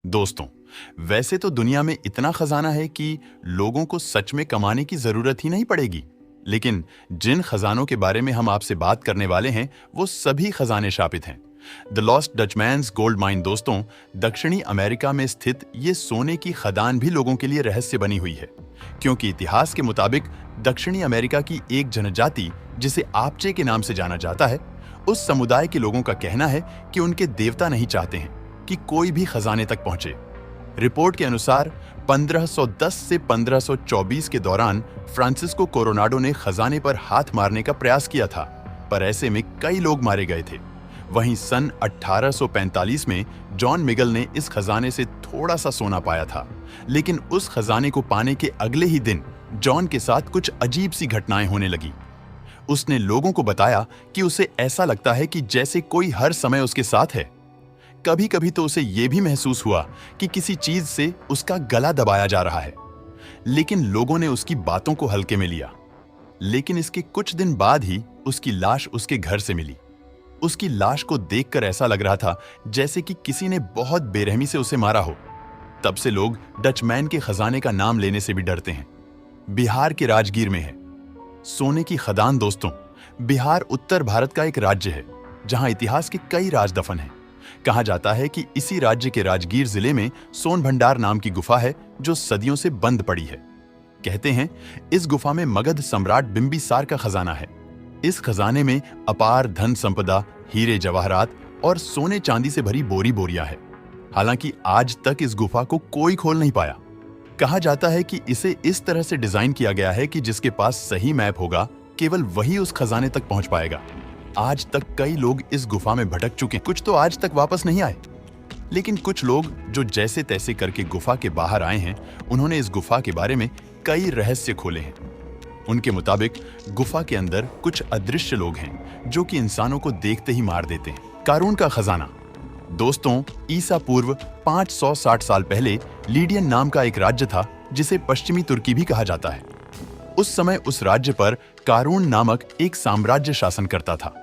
दोस्तों, वैसे तो दुनिया में इतना खजाना है कि लोगों को सच में कमाने की जरूरत ही नहीं पड़ेगी। लेकिन जिन खजानों के बारे में हम आपसे बात करने वाले हैं वो सभी खजाने शापित हैं। द लॉस्ट डचमैन्स गोल्ड माइन दोस्तों, दक्षिणी अमेरिका में स्थित ये सोने की खदान भी लोगों के लिए रहस्य बनी हुई है, क्योंकि इतिहास के मुताबिक दक्षिणी अमेरिका की एक जनजाति जिसे आपचे के नाम से जाना जाता है, उस समुदाय के लोगों का कहना है कि उनके देवता नहीं चाहते हैं कि कोई भी खजाने तक पहुंचे। रिपोर्ट के अनुसार 1510 से 1524 के दौरान फ्रांसिस्को कोरोनाडो ने खजाने पर हाथ मारने का प्रयास किया था, पर ऐसे में कई लोग मारे गए थे। वहीं सन 1845 में जॉन मिगल ने इस खजाने से थोड़ा सा सोना पाया था, लेकिन उस खजाने को पाने के अगले ही दिन जॉन के साथ कुछ अजीब सी घटनाएं होने लगी। उसने लोगों को बताया कि उसे ऐसा लगता है कि जैसे कोई हर समय उसके साथ है। कभी कभी तो उसे यह भी महसूस हुआ कि किसी चीज से उसका गला दबाया जा रहा है, लेकिन लोगों ने उसकी बातों को हल्के में लिया। लेकिन इसके कुछ दिन बाद ही उसकी लाश उसके घर से मिली। उसकी लाश को देखकर ऐसा लग रहा था जैसे कि किसी ने बहुत बेरहमी से उसे मारा हो। तब से लोग डचमैन के खजाने का नाम लेने से भी डरते हैं। बिहार के राजगीर में है सोने की खदान। दोस्तों, बिहार उत्तर भारत का एक राज्य है जहां इतिहास के कई राज दफन हैं। कहा जाता है कि इसी राज्य के राजगीर जिले में सोन भंडार नाम की गुफा है जो सदियों से बंद पड़ी है। कहते हैं इस गुफा में मगध सम्राट बिंबिसार का खजाना है। इस खजाने में अपार धन संपदा, हीरे जवाहरात और सोने चांदी से भरी बोरी बोरियां है। हालांकि आज तक इस गुफा को कोई खोल नहीं पाया। कहा जाता है कि इसे इस तरह से डिजाइन किया गया है कि जिसके पास सही मैप होगा केवल वही उस खजाने तक पहुंच पाएगा। आज तक कई लोग इस गुफा में भटक चुके हैं। कुछ तो आज तक वापस नहीं आए, लेकिन कुछ लोग जो जैसे तैसे करके गुफा के बाहर आए हैं, उन्होंने इस गुफा के बारे में कई रहस्य खोले हैं। उनके मुताबिक गुफा के अंदर कुछ अदृश्य लोग हैं जो कि इंसानों को देखते ही मार देते हैं। कारून का खजाना। दोस्तों, ईसा पूर्व 560 साल पहले लीडियन नाम का एक राज्य था जिसे पश्चिमी तुर्की भी कहा जाता है। उस समय उस राज्य पर कारून नामक एक साम्राज्य शासन करता था।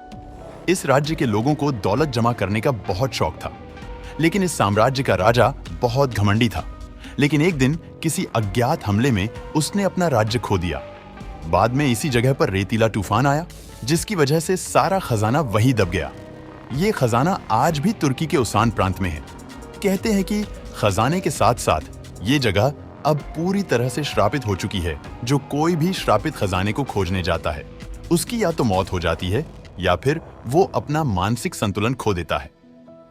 इस राज्य के लोगों को दौलत जमा करने का बहुत शौक था, लेकिन इस साम्राज्य का राजा बहुत घमंडी था। लेकिन एक दिन किसी अज्ञात हमले में उसने अपना राज्य खो दिया। बाद में इसी जगह पर रेतीला तूफान आया, जिसकी वजह से सारा खजाना वहीं दब गया। ये खजाना आज भी तुर्की के उसान प्रांत में है। कहते हैं कि खजाने के साथ साथ ये जगह अब पूरी तरह से श्रापित हो चुकी है। जो कोई भी श्रापित खजाने को खोजने जाता है, उसकी या तो मौत हो जाती है या फिर वो अपना मानसिक संतुलन खो देता है।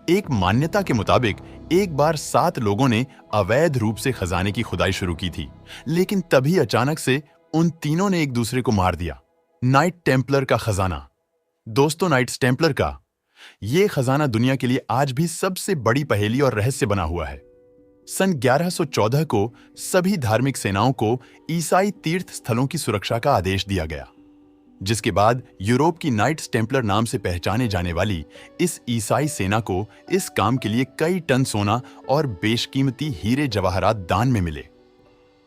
एक मान्यता के मुताबिक एक बार 7 लोगों ने अवैध रूप से खजाने की खुदाई शुरू की थी, लेकिन तभी अचानक से उन तीनों ने एक दूसरे को मार दिया। नाइट टेम्पलर का खजाना। दोस्तों, नाइट्स टेम्पलर का ये खजाना दुनिया के लिए आज भी सबसे बड़ी पहेली और रहस्य बना हुआ है। सन 1114 को सभी धार्मिक सेनाओं को ईसाई तीर्थ स्थलों की सुरक्षा का आदेश दिया गया, जिसके बाद यूरोप की नाइट्स टेम्पलर नाम से पहचाने जाने वाली इस ईसाई सेना को इस काम के लिए कई टन सोना और बेशकीमती हीरे जवाहरात दान में मिले।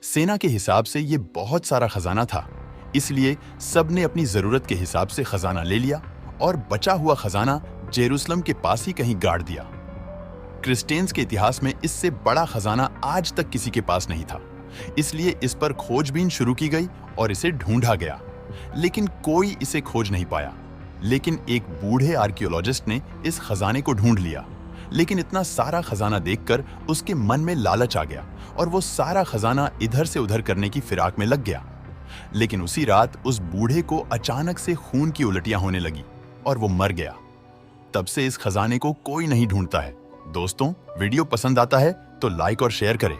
सेना के हिसाब से ये बहुत सारा खजाना था, इसलिए सबने अपनी जरूरत के हिसाब से खजाना ले लिया और बचा हुआ खजाना जेरूसलम के पास ही कहीं गाड़ दिया। क्रिश्चियंस के इतिहास में इससे बड़ा खजाना आज तक किसी के पास नहीं था, इसलिए इस पर खोजबीन शुरू की गई और इसे ढूंढा गया, लेकिन कोई इसे खोज नहीं पाया। लेकिन एक बूढ़े आर्कियोलॉजिस्ट ने इस खजाने को ढूंढ लिया, लेकिन इतना सारा खजाना देखकर उसके मन में लालच आ गया और वो सारा खजाना इधर से उधर करने की फिराक में लग गया। लेकिन उसी रात उस बूढ़े को अचानक से खून की उल्टियां होने लगी और वो मर गया। तब से इस खजाने को कोई नहीं ढूंढता है। दोस्तों, वीडियो पसंद आता है तो लाइक और शेयर करें।